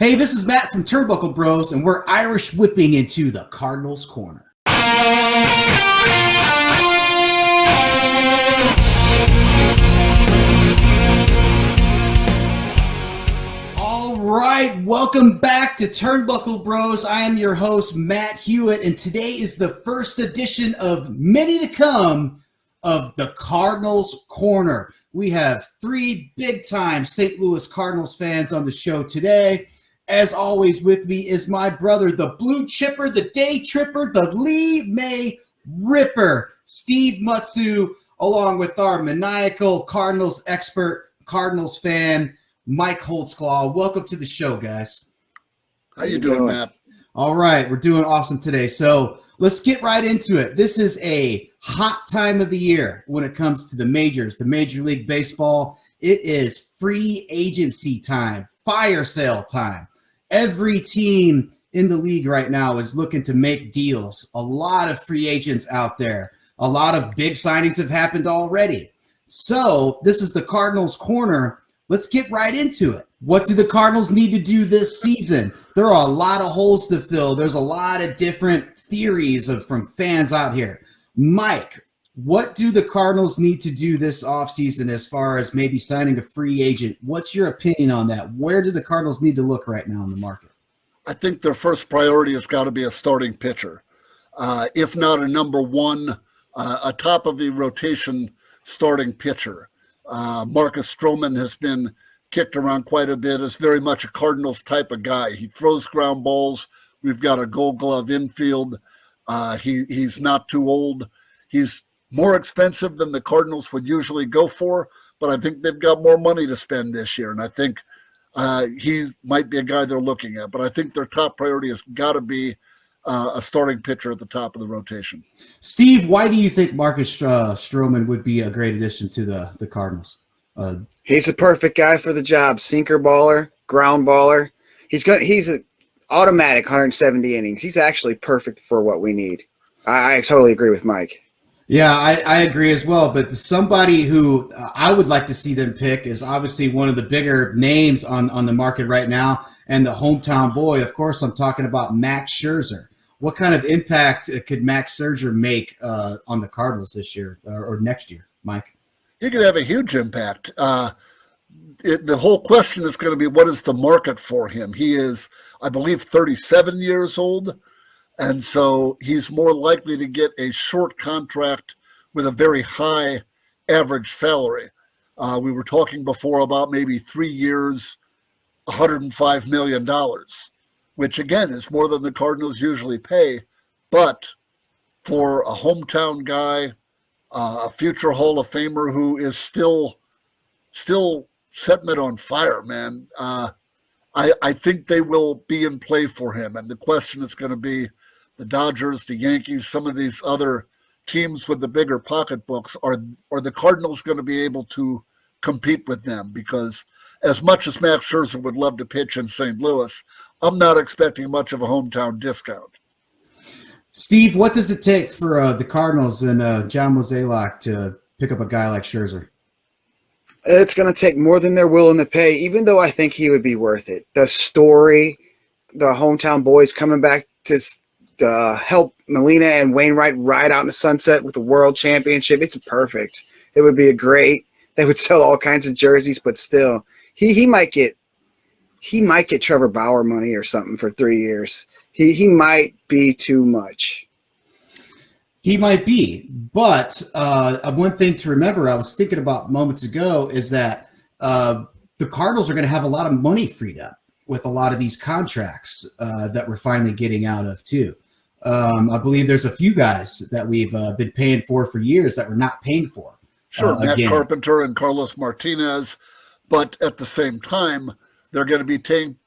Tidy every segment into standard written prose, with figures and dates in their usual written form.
Hey, this is Matt from Turnbuckle Bros, and we're Irish whipping into the Cardinals corner. All right, welcome back to Turnbuckle Bros. I am your host, Matt Hewitt, and today is the first edition of many to come of the Cardinals corner. We have three big-time St. Louis Cardinals fans on the show today. As always, with me is my brother, the blue chipper, the day tripper, the Lee May Ripper, Steve Mutsu, along with our maniacal Cardinals expert, Cardinals fan, Mike Holtzclaw. Welcome to the show, guys. How you doing, Matt? All right, we're doing awesome today. So let's get right into it. This is a hot time of the year when it comes to the majors, the Major League Baseball. It is free agency time, fire sale time. Every team in the league right now is looking to make deals. A lot of free agents out there. A lot of big signings have happened already. So this is the Cardinals corner. Let's get right into it. What do the Cardinals need to do this season? There are a lot of holes to fill. There's a lot of different theories from fans out here. Mike, what do the Cardinals need to do this offseason as far as maybe signing a free agent? What's your opinion on that? Where do the Cardinals need to look right now in the market? I think their first priority has got to be a starting pitcher. If not a number one, a top of the rotation starting pitcher. Marcus Strowman has been kicked around quite a bit, is very much a Cardinals type of guy. He throws ground balls. We've got a Gold Glove infield. He's not too old. He's more expensive than the Cardinals would usually go for, but I think they've got more money to spend this year, and I think he might be a guy they're looking at. But I think their top priority has got to be a starting pitcher at the top of the rotation. Steve, why do you think Marcus Strowman would be a great addition to the Cardinals? He's a perfect guy for the job. Sinker baller, ground baller. He's an automatic 170 innings. He's actually perfect for what we need. I totally agree with Mike. Yeah, I agree as well. But somebody who I would like to see them pick is obviously one of the bigger names on the market right now, and the hometown boy. Of course, I'm talking about Max Scherzer. What kind of impact could Max Scherzer make on the Cardinals this year or next year, Mike? He could have a huge impact. The whole question is going to be, what is the market for him? He is, I believe, 37 years old. And so he's more likely to get a short contract with a very high average salary. We were talking before about maybe 3 years, $105 million, which, again, is more than the Cardinals usually pay. But for a hometown guy, a future Hall of Famer who is still setting it on fire, man, I think they will be in play for him. And the question is going to be, the Dodgers, the Yankees, some of these other teams with the bigger pocketbooks, are the Cardinals going to be able to compete with them? Because as much as Max Scherzer would love to pitch in St. Louis, I'm not expecting much of a hometown discount. Steve, what does it take for the Cardinals and John Mozeliak to pick up a guy like Scherzer? It's going to take more than they're willing to pay, even though I think he would be worth it. The story, the hometown boys coming back to help Molina and Wainwright ride out in the sunset with the world championship. It's perfect. It would be they would sell all kinds of jerseys, but still he might get Trevor Bauer money or something for 3 years. He might be too much. He might be, but one thing to remember, I was thinking about moments ago, is that the Cardinals are going to have a lot of money freed up with a lot of these contracts that we're finally getting out of too. I believe there's a few guys that we've been paying for years that we're not paying for. Sure, Matt Carpenter and Carlos Martinez, but at the same time, they're going to be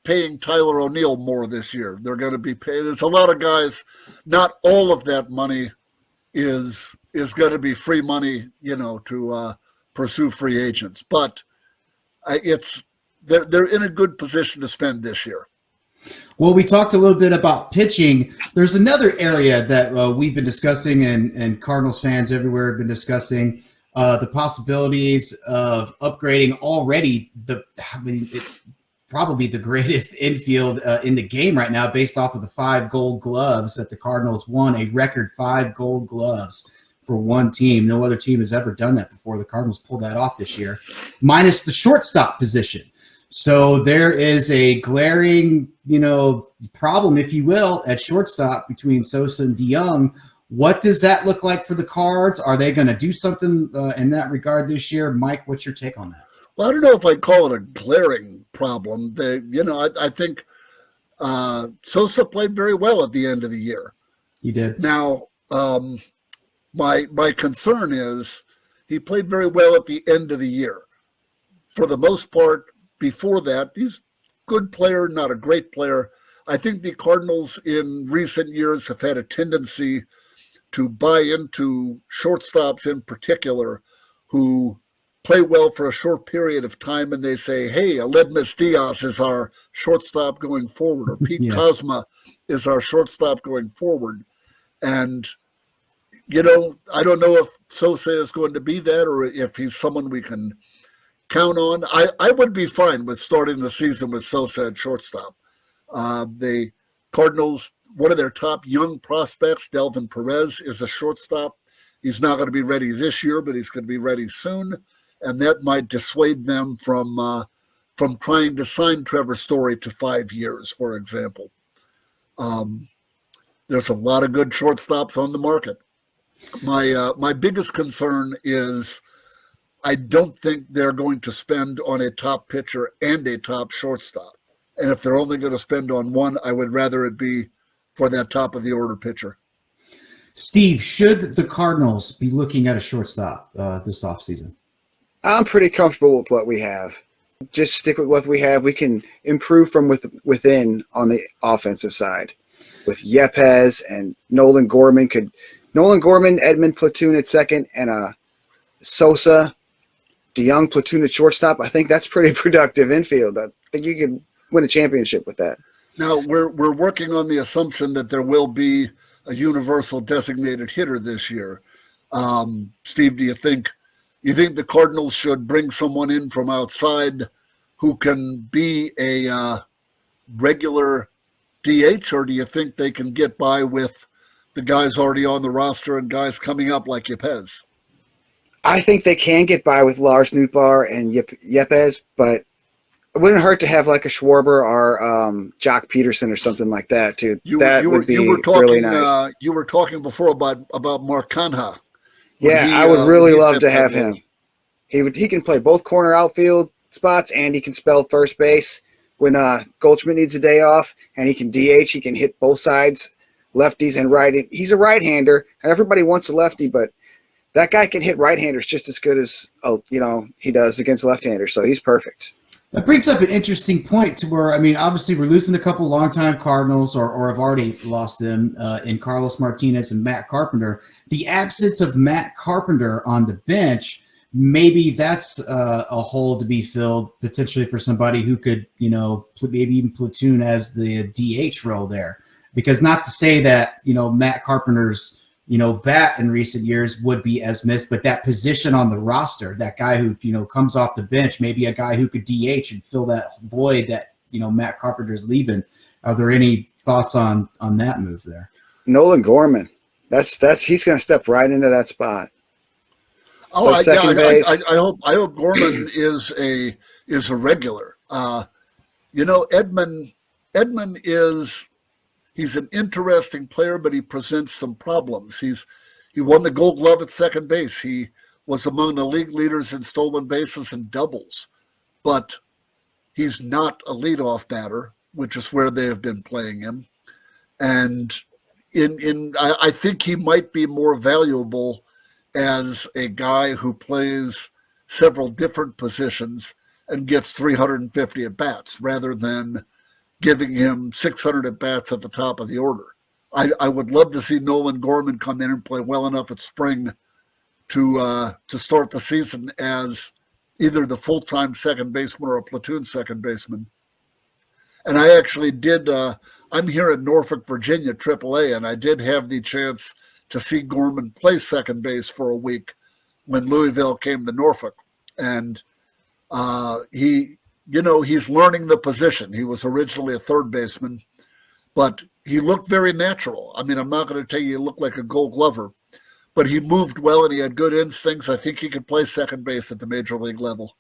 paying Tyler O'Neill more this year. They're going to be paying. There's a lot of guys. Not all of that money is going to be free money, to pursue free agents. But they're in a good position to spend this year. Well, we talked a little bit about pitching. There's another area that we've been discussing, and Cardinals fans everywhere have been discussing, the possibilities of upgrading already probably the greatest infield in the game right now, based off of the 5 Gold Gloves that the Cardinals won, a record 5 Gold Gloves for one team. No other team has ever done that before. The Cardinals pulled that off this year, minus the shortstop position. So there is a glaring, problem, if you will, at shortstop between Sosa and DeYoung. What does that look like for the Cards? Are they going to do something in that regard this year? Mike, what's your take on that? Well, I don't know if I'd call it a glaring problem. I think Sosa played very well at the end of the year. He did. Now, my concern is he played very well at the end of the year. For the most part, before that, he's a good player, not a great player. I think the Cardinals in recent years have had a tendency to buy into shortstops in particular who play well for a short period of time, and they say, hey, Aledmys Diaz is our shortstop going forward, or Pete Kozma is our shortstop going forward. And, I don't know if Sosa is going to be that or if he's someone we can count on. I would be fine with starting the season with Sosa at shortstop. The Cardinals, one of their top young prospects, Delvin Perez, is a shortstop. He's not going to be ready this year, but he's going to be ready soon, and that might dissuade them from trying to sign Trevor Story to 5 years, for example. There's a lot of good shortstops on the market. My biggest concern is I don't think they're going to spend on a top pitcher and a top shortstop. And if they're only going to spend on one, I would rather it be for that top of the order pitcher. Steve, should the Cardinals be looking at a shortstop this offseason? I'm pretty comfortable with what we have. Just stick with what we have. We can improve from within on the offensive side. With Yepez and Nolan Gorman, Edmund platoon at second, and Sosa, DeYoung platoon at shortstop. I think that's pretty productive infield. I think you could win a championship with that. Now, we're working on the assumption that there will be a universal designated hitter this year. Steve, do you think the Cardinals should bring someone in from outside who can be a regular DH, or do you think they can get by with the guys already on the roster and guys coming up like Yepez? I think they can get by with Lars Nootbaar and Yepez, but it wouldn't hurt to have like a Schwarber or Jock Peterson or something like that too. You would be really nice. You were talking before about Mark Canha. Yeah, I would really love to have him. He can play both corner outfield spots and he can spell first base when Goldschmidt needs a day off, and he can DH. He can hit both sides, lefties and right. He's a right-hander. Everybody wants a lefty, but that guy can hit right-handers just as good as he does against left-handers. So he's perfect. That brings up an interesting point to where, obviously we're losing a couple longtime Cardinals or have already lost them in Carlos Martinez and Matt Carpenter. The absence of Matt Carpenter on the bench, maybe that's a hole to be filled potentially for somebody who could, maybe even platoon as the DH role there. Because not to say that, Matt Carpenter's bat in recent years would be as missed, but that position on the roster, that guy who, comes off the bench, maybe a guy who could DH and fill that void that, Matt Carpenter's leaving. Are there any thoughts on that move there? Nolan Gorman. He's going to step right into that spot. Oh, I hope Gorman is a regular. Edmund he's an interesting player, but he presents some problems. He won the Gold Glove at second base. He was among the league leaders in stolen bases and doubles, but he's not a leadoff batter, which is where they have been playing him. And I think he might be more valuable as a guy who plays several different positions and gets 350 at bats rather than giving him 600 at bats at the top of the order. I would love to see Nolan Gorman come in and play well enough at spring to start the season as either the full-time second baseman or a platoon second baseman. And I actually did. I'm here in Norfolk, Virginia, AAA, and I did have the chance to see Gorman play second base for a week when Louisville came to Norfolk. And he he's learning the position. He was originally a third baseman, but he looked very natural. I mean, I'm not going to tell you he looked like a Gold Glover, but he moved well and he had good instincts. I think he could play second base at the major league level.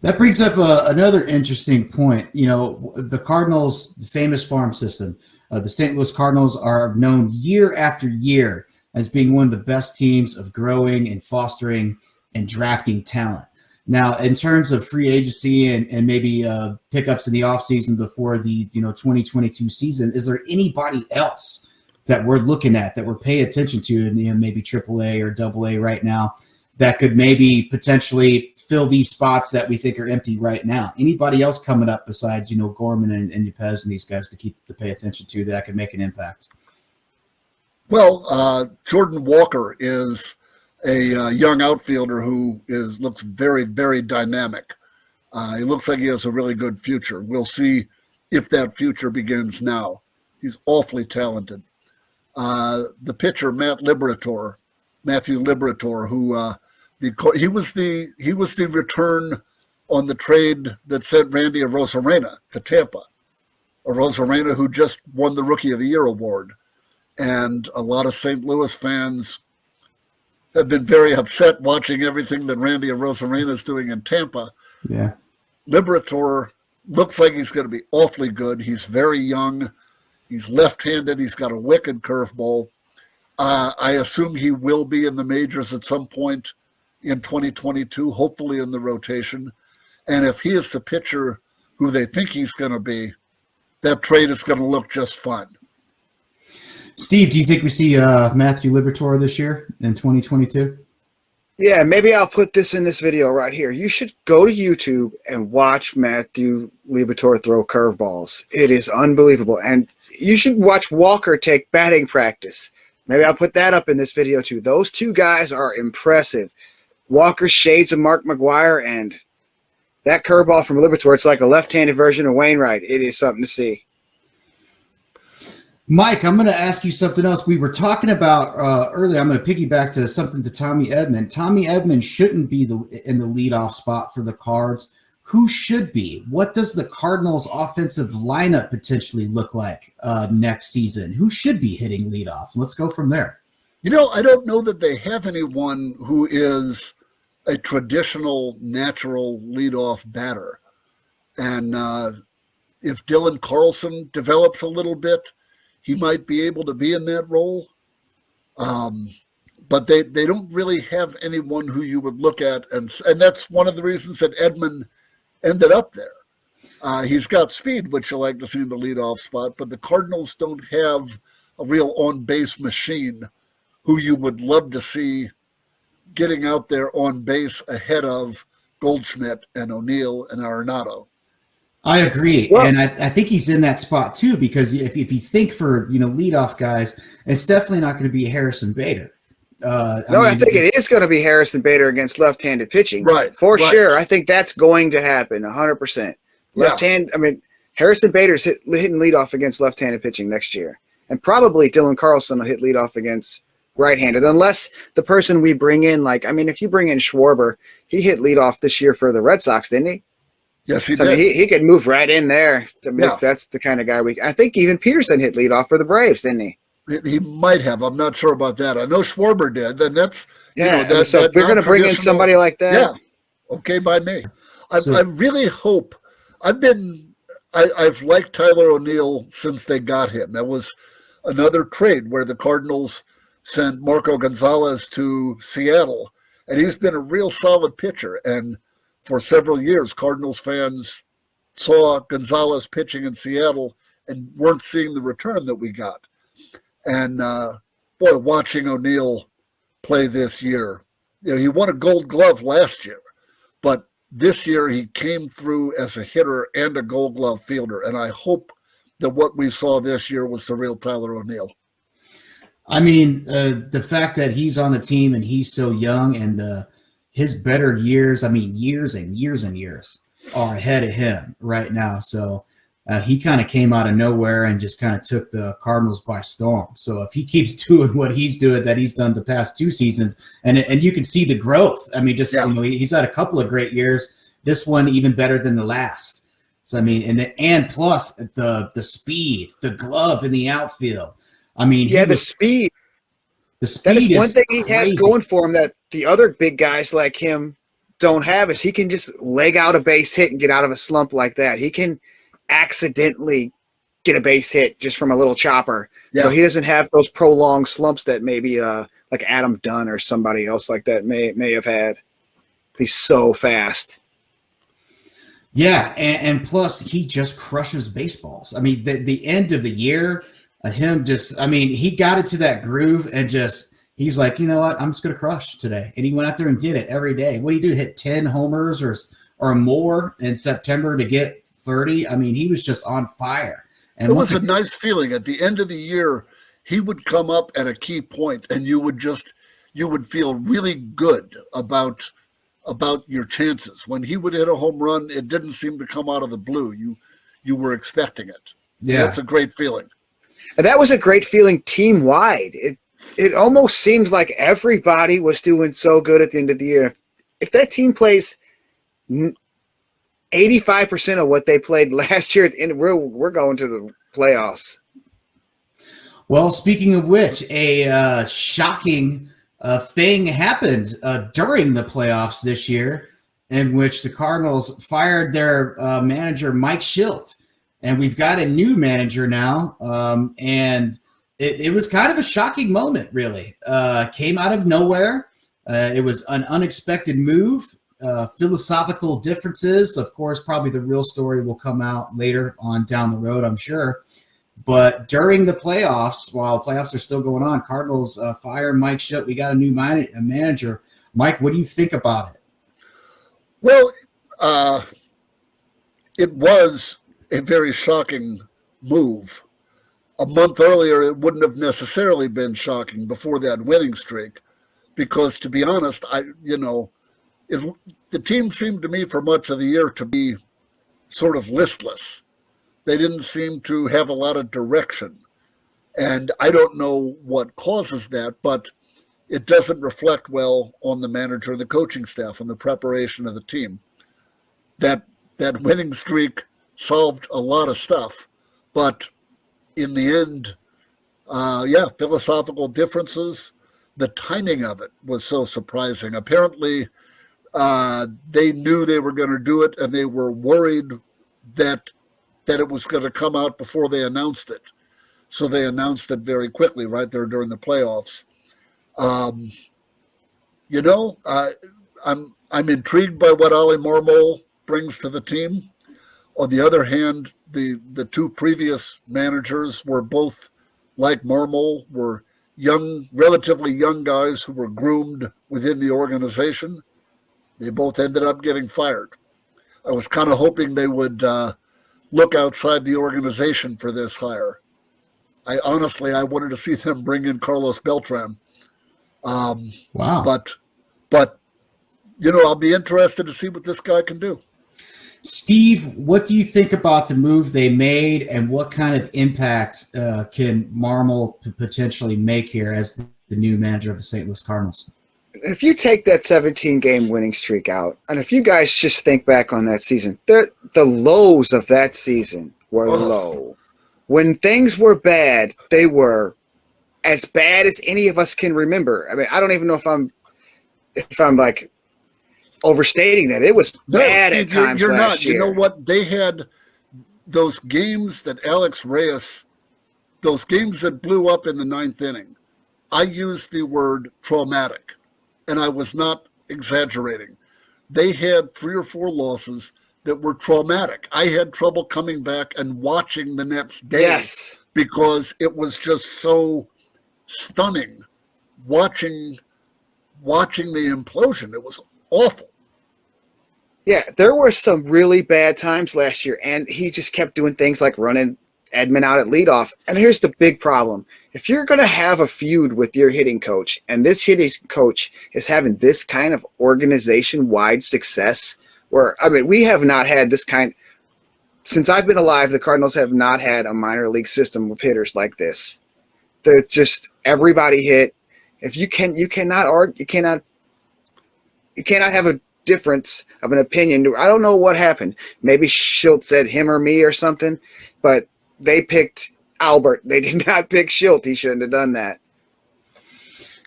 That brings up another interesting point. The Cardinals, the famous farm system, the St. Louis Cardinals are known year after year as being one of the best teams of growing and fostering and drafting talent. Now, in terms of free agency and maybe pickups in the offseason before the 2022 season, is there anybody else that we're looking at, that we're paying attention to in maybe AAA or AA right now, that could maybe potentially fill these spots that we think are empty right now? Anybody else coming up besides Gorman and Yepez and these guys to pay attention to that could make an impact? Well, Jordan Walker is a young outfielder who looks very, very dynamic. He looks like he has a really good future. We'll see if that future begins now. He's awfully talented. The pitcher Matthew Liberatore, who he was the return on the trade that sent Randy Arozarena to Tampa. Arozarena, who just won the Rookie of the Year award, and a lot of St. Louis fans have been very upset watching everything that Randy Arozarena is doing in Tampa. Yeah, Liberatore looks like he's going to be awfully good. He's very young. He's left-handed. He's got a wicked curveball. I assume he will be in the majors at some point in 2022, hopefully in the rotation. And if he is the pitcher who they think he's going to be, that trade is going to look just fine. Steve, do you think we see Matthew Liberatore this year in 2022? Yeah, maybe I'll put this in this video right here. You should go to YouTube and watch Matthew Liberatore throw curveballs. It is unbelievable. And you should watch Walker take batting practice. Maybe I'll put that up in this video too. Those two guys are impressive. Walker shades of Mark McGwire, and that curveball from Liberatore, it's like a left-handed version of Wainwright. It is something to see. Mike, I'm going to ask you something else. We were talking about earlier. I'm going to piggyback to something to Tommy Edman. Tommy Edman shouldn't be in the leadoff spot for the Cards. Who should be? What does the Cardinals' offensive lineup potentially look like next season? Who should be hitting leadoff? Let's go from there. I don't know that they have anyone who is a traditional, natural leadoff batter. And if Dylan Carlson develops a little bit, he might be able to be in that role. But they don't really have anyone who you would look at. And that's one of the reasons that Edman ended up there. He's got speed, which you like to see in the leadoff spot, but the Cardinals don't have a real on-base machine who you would love to see getting out there on base ahead of Goldschmidt and O'Neill and Arenado. I agree, well, and I think he's in that spot too, because if you think for leadoff guys, it's definitely not going to be Harrison Bader. I think it is going to be Harrison Bader against left-handed pitching, right? For sure. I think that's going to happen 100%. Left-hand. I mean, Harrison Bader's hitting leadoff against left-handed pitching next year, and probably Dylan Carlson will hit leadoff against right-handed, unless the person we bring in, if you bring in Schwarber, he hit leadoff this year for the Red Sox, didn't he? Yes, he did. did. He could move right in there. If that's the kind of guy I think even Peterson hit leadoff for the Braves, didn't he? He might have. I'm not sure about that. I know Schwarber did. Then that's so if we're going to bring in somebody like that, yeah, okay by me. I really hope. I've liked Tyler O'Neill since they got him. That was another trade where the Cardinals sent Marco Gonzalez to Seattle, and he's been a real solid pitcher. And for several years, Cardinals fans saw Gonzalez pitching in Seattle and weren't seeing the return that we got. And, watching O'Neill play this year, he won a Gold Glove last year, but this year he came through as a hitter and a Gold Glove fielder. And I hope that what we saw this year was the real Tyler O'Neill. I mean, the fact that he's on the team and he's so young and his better years, years and years and years are ahead of him right now. So he kind of came out of nowhere and just kind of took the Cardinals by storm. So if he keeps doing what he's doing, that he's done the past two seasons, and you can see the growth. He's had a couple of great years, this one even better than the last. So I mean, and plus the speed, the glove in the outfield. I mean, the speed. The speed that is one thing he crazy. has going for him that the other big guys like him don't have, is he can just leg out a base hit and get out of a slump like that. He can accidentally get a base hit just from a little chopper. Yeah. So he doesn't have those prolonged slumps that maybe like Adam Dunn or somebody else like that may have had. He's so fast. Yeah, and plus he just crushes baseballs. I mean, the end of the year, he got into that groove and he's like, you know what, I'm just going to crush today. And he went out there and did it every day. What do you do, hit 10 homers or more in September to get 30? I mean, he was just on fire. And it was a nice feeling. At the end of the year, he would come up at a key point and you would feel really good about your chances. When he would hit a home run, it didn't seem to come out of the blue. You were expecting it. Yeah. That's a great feeling. And that was a great feeling team-wide. It almost seemed like everybody was doing so good at the end of the year. If that team plays 85% of what they played last year at the end, we're going to the playoffs. Well, speaking of which, a shocking thing happened during the playoffs this year, in which the Cardinals fired their manager, Mike Shildt. And we've got a new manager now, and it was kind of a shocking moment, really. Came out of nowhere. It was an unexpected move. Philosophical differences, of course, probably the real story will come out later on down the road, I'm sure. But during the playoffs, while playoffs are still going on, Cardinals fire Mike Shildt. We got a new manager. Mike, what do you think about it? Well, it was a very shocking move. A month earlier, it wouldn't have necessarily been shocking before that winning streak, because to be honest, the team seemed to me for much of the year to be sort of listless. They didn't seem to have a lot of direction. And I don't know what causes that, but it doesn't reflect well on the manager and the coaching staff and the preparation of the team. That winning streak solved a lot of stuff, but in the end, philosophical differences. The timing of it was so surprising. Apparently, they knew they were going to do it, and they were worried that it was going to come out before they announced it. So they announced it very quickly, right there during the playoffs. I'm intrigued by what Ollie Marmol brings to the team. On the other hand, the two previous managers were both, like Marmol, were relatively young guys who were groomed within the organization. They both ended up getting fired. I was kind of hoping they would look outside the organization for this hire. I wanted to see them bring in Carlos Beltran. Wow. But I'll be interested to see what this guy can do. Steve, what do you think about the move they made, and what kind of impact can Marmol potentially make here as the new manager of the St. Louis Cardinals? If you take that 17-game winning streak out, and if you guys just think back on that season, the lows of that season were low. When things were bad, they were as bad as any of us can remember. I mean, I don't even know if I'm like overstating that. It was bad at times last year. You know what? They had those games that Alex Reyes, those games that blew up in the ninth inning. I used the word traumatic, and I was not exaggerating. They had 3 or 4 losses that were traumatic. I had trouble coming back and watching the next day. Yes. Because it was just so stunning watching the implosion. It was awful. Yeah, there were some really bad times last year, and he just kept doing things like running Edman out at leadoff. And here's the big problem. If you're going to have a feud with your hitting coach, and this hitting coach is having this kind of organization-wide success, we have not had this kind – since I've been alive, the Cardinals have not had a minor league system of hitters like this. It's just everybody hit. If you cannot have a difference of an opinion. I don't know what happened. Maybe Shildt said him or me or something, but they picked Albert. They did not pick Shildt. He shouldn't have done that.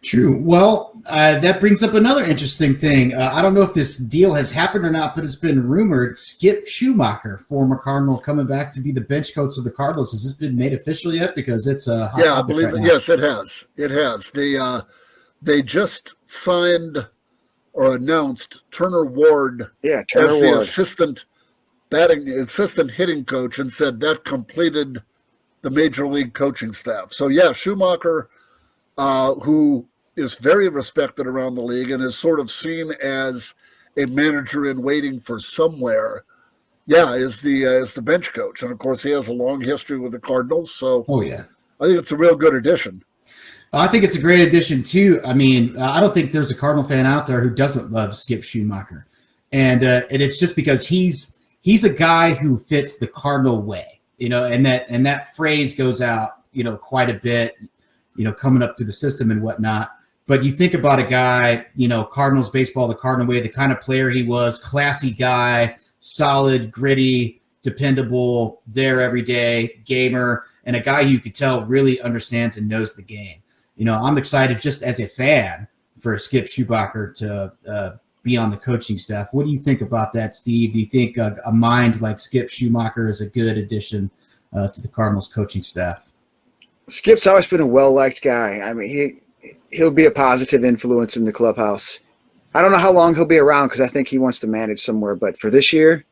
True. Well, that brings up another interesting thing. I don't know if this deal has happened or not, but it's been rumored. Skip Schumacher, former Cardinal, coming back to be the bench coach of the Cardinals. Has this been made official yet? Because it's a hot I believe it. Yes, it has. It has. They just signed or announced Turner Ward as the assistant hitting coach, and said that completed the major league coaching staff. So Schumacher, who is very respected around the league and is sort of seen as a manager in waiting for somewhere, is the bench coach. And of course, he has a long history with the Cardinals. So I think it's a real good addition. I think it's a great addition too. I mean, I don't think there's a Cardinal fan out there who doesn't love Skip Schumacher, and it's just because he's a guy who fits the Cardinal way, and that phrase goes out, quite a bit, coming up through the system and whatnot. But you think about a guy, Cardinals baseball, the Cardinal way, the kind of player he was, classy guy, solid, gritty, dependable, there every day, gamer, and a guy who you could tell really understands and knows the game. I'm excited just as a fan for Skip Schumacher to be on the coaching staff. What do you think about that, Steve? Do you think a mind like Skip Schumacher is a good addition to the Cardinals coaching staff? Skip's always been a well-liked guy. I mean, he'll be a positive influence in the clubhouse. I don't know how long he'll be around because I think he wants to manage somewhere. But for this year,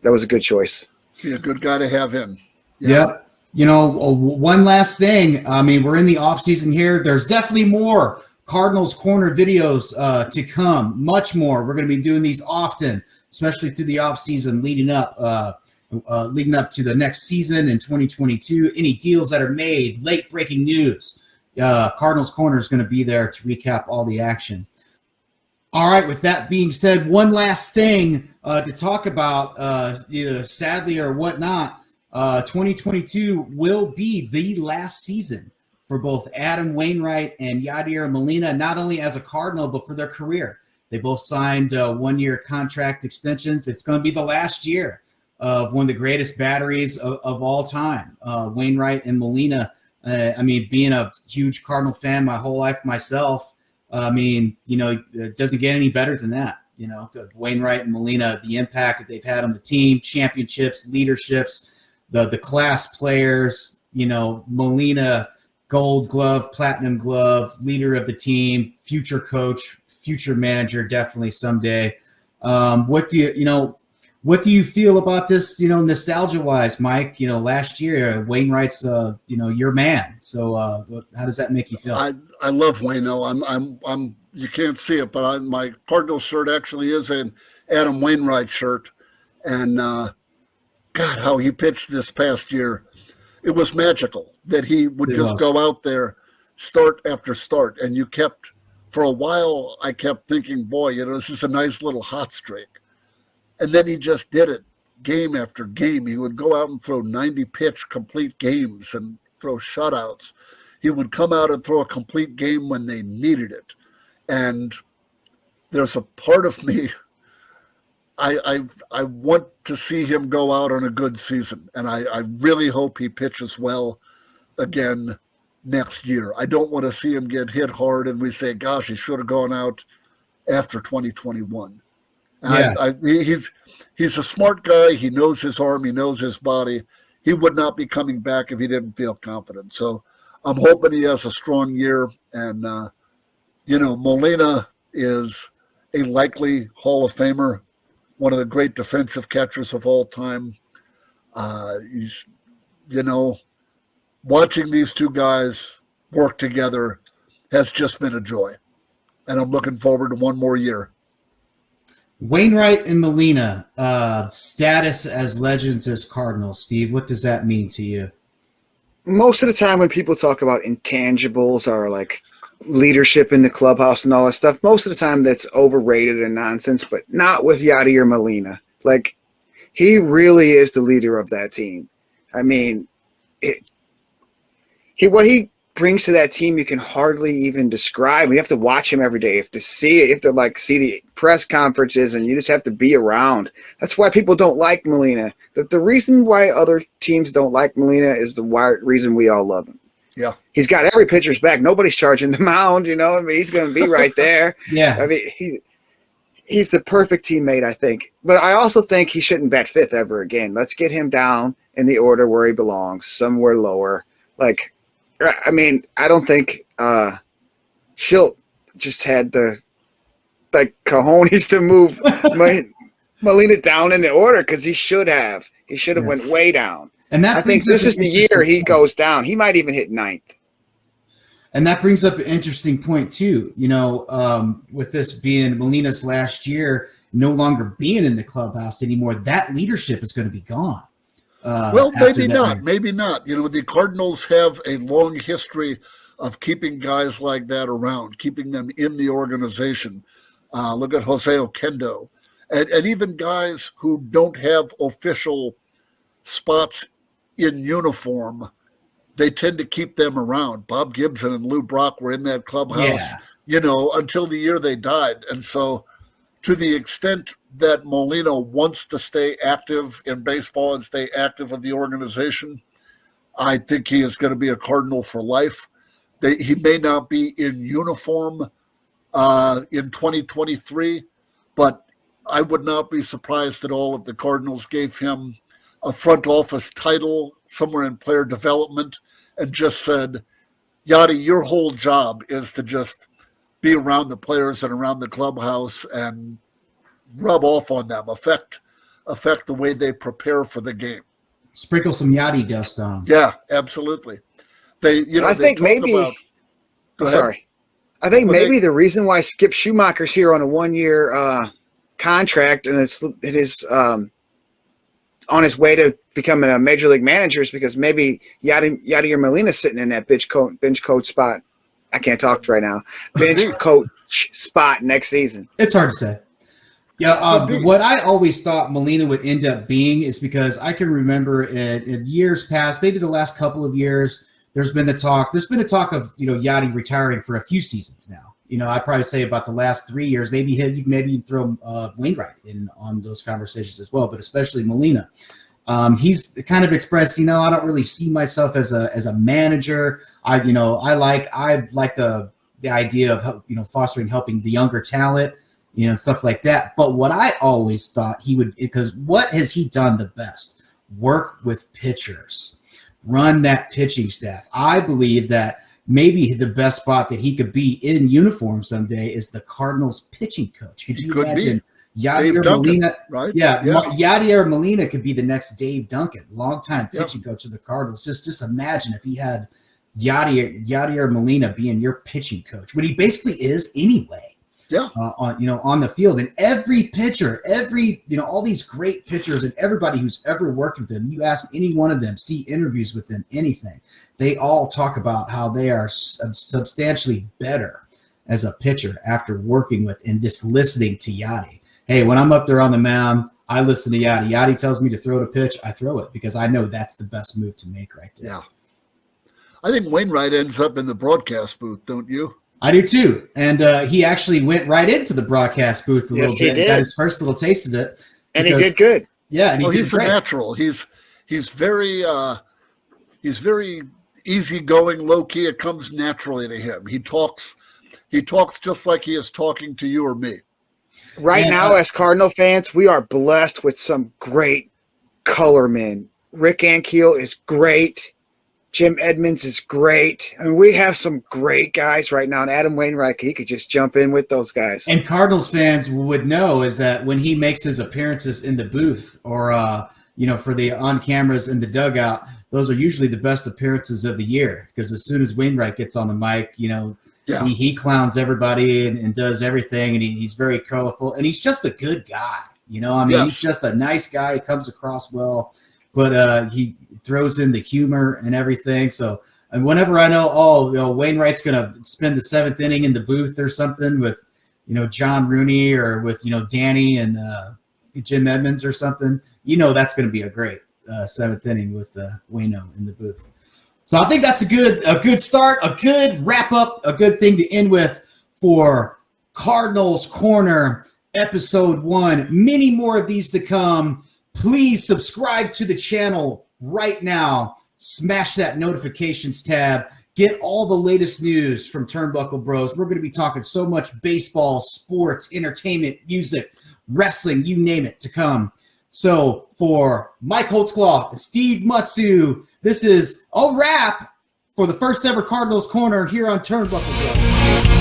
that was a good choice. Be a good guy to have in. Yep. One last thing. I mean, we're in the off season here. There's definitely more Cardinals Corner videos to come. Much more. We're going to be doing these often, especially through the off season leading up to the next season in 2022. Any deals that are made, late breaking news. Cardinals Corner is going to be there to recap all the action. All right, with that being said, one last thing to talk about, either sadly or whatnot, 2022 will be the last season for both Adam Wainwright and Yadi and Wainos, not only as a Cardinal, but for their career. They both signed one-year contract extensions. It's going to be the last year of one of the greatest batteries of all time, Wainwright and Wainos. Being a huge Cardinal fan my whole life myself, it doesn't get any better than that. Wainwright and Wainos, the impact that they've had on the team, championships, leaderships, the class players, Wainos, Gold Glove, Platinum Glove, leader of the team, future coach, future manager, definitely someday. What do you feel about this, nostalgia-wise, Mike? Last year, Wainwright's, your man. So how does that make you feel? I love Wainos. I'm you can't see it, but my Cardinal shirt actually is an Adam Wainwright shirt. And God, how he pitched this past year. It was magical that he would go out there, start after start. And for a while, I kept thinking, boy, this is a nice little hot streak. And then he just did it game after game. He would go out and throw 90-pitch complete games and throw shutouts. He would come out and throw a complete game when they needed it. And there's a part of me, I want to see him go out on a good season. And I really hope he pitches well again next year. I don't want to see him get hit hard and we say, gosh, he should have gone out after 2021. Yeah. He's a smart guy. He knows his arm. He knows his body. He would not be coming back if he didn't feel confident. So I'm hoping he has a strong year. And, Molina is a likely Hall of Famer, one of the great defensive catchers of all time. He's, watching these two guys work together has just been a joy. And I'm looking forward to one more year. Wainwright and Wainos, status as legends as Cardinals. Steve, what does that mean to you? Most of the time when people talk about intangibles or like leadership in the clubhouse and all that stuff, most of the time that's overrated and nonsense, but not with Yadi or Wainos. Like, he really is the leader of that team. I mean, what he brings to that team you can hardly even describe. You have to watch him every day. You have to see it. You have to like see the press conferences, and you just have to be around. That's why people don't like Molina. The reason why other teams don't like Molina is the reason we all love him. Yeah. He's got every pitcher's back. Nobody's charging the mound, you know. I mean, he's going to be right there. Yeah. I mean, he's the perfect teammate, I think. But I also think he shouldn't bat fifth ever again. Let's get him down in the order where he belongs, somewhere lower. Like, I mean, I don't think Shildt just had the cojones to move Molina down in the order because he should have. He should have went way down. And I think this is the year he goes down. He might even hit ninth. And that brings up an interesting point too. You know, with this being Molina's last year, no longer being in the clubhouse anymore, that leadership is going to be gone. Well, maybe not. Maybe not. You know, the Cardinals have a long history of keeping guys like that around, keeping them in the organization. Look at Jose Oquendo. And even guys who don't have official spots in uniform, they tend to keep them around. Bob Gibson and Lou Brock were in that clubhouse, you know, until the year they died. And so to the extent that Molina wants to stay active in baseball and stay active in the organization, I think he is going to be a Cardinal for life. He may not be in uniform in 2023, but I would not be surprised at all if the Cardinals gave him a front office title somewhere in player development and just said, Yadi, your whole job is to just be around the players and around the clubhouse and rub off on them, affect the way they prepare for the game. Sprinkle some Yadi dust on them. Yeah, absolutely. I think maybe the reason why Skip Schumacher's here on a 1-year contract and it is on his way to becoming a major league manager is because maybe Yadi or Molina sitting in that bench coach spot. I can't talk right now. Bench coach spot next season. It's hard to say. Yeah, what I always thought Molina would end up being is because I can remember in years past, maybe the last couple of years, there's been a talk of, you know, Yadi retiring for a few seasons now. You know, I'd probably say about the last 3 years, maybe you'd throw Wainwright in on those conversations as well, but especially Molina. He's kind of expressed, you know, I don't really see myself as a manager. I like the idea of, you know, helping the younger talent, you know, stuff like that. But what I always thought he would, because what has he done the best? Work with pitchers, run that pitching staff. I believe that maybe the best spot that he could be in uniform someday is the Cardinals pitching coach. Could you imagine Yadi or Molina? Right? Yeah, Yadi or Molina could be the next Dave Duncan, longtime pitching coach of the Cardinals. Just imagine if he had Yadi or Molina being your pitching coach, what he basically is anyway. Yeah, on the field, and every pitcher, all these great pitchers, and everybody who's ever worked with them, you ask any one of them, see interviews with them, anything, they all talk about how they are substantially better as a pitcher after working with and just listening to Yadi. Hey, when I'm up there on the mound, I listen to Yadi. Yadi tells me to throw the pitch, I throw it because I know that's the best move to make right there. Yeah, I think Wainwright ends up in the broadcast booth, don't you? I do too, and he actually went right into the broadcast booth a little bit. He got his first little taste of it, and he did good. Yeah, and he's great. A natural. He's very easygoing, low key. It comes naturally to him. He talks just like he is talking to you or me. Right now, as Cardinal fans, we are blessed with some great color men. Rick Ankiel is great. Jim Edmonds is great. I mean, we have some great guys right now. And Adam Wainwright, he could just jump in with those guys. And Cardinals fans would know is that when he makes his appearances in the booth or, for the on cameras in the dugout, those are usually the best appearances of the year. Because as soon as Wainwright gets on the mic, he clowns everybody and does everything. And he's very colorful. And he's just a good guy. He's just a nice guy. He comes across well. But he throws in the humor and everything. So and whenever I know, Wainwright's going to spend the 7th inning in the booth or something with, John Rooney or with, Danny and Jim Edmonds or something, that's going to be a great 7th inning with Waino in the booth. So I think that's a good start, a good wrap up, a good thing to end with for Cardinals Corner episode 1. Many more of these to come. Please subscribe to the channel right now. Smash that notifications tab. Get all the latest news from Turnbuckle Bros. We're going to be talking so much baseball, sports, entertainment, music, wrestling, you name it, to come. So for Mike Holtzclaw and Steve Mutsu, this is a wrap for the first ever Cardinals Corner here on Turnbuckle Bros.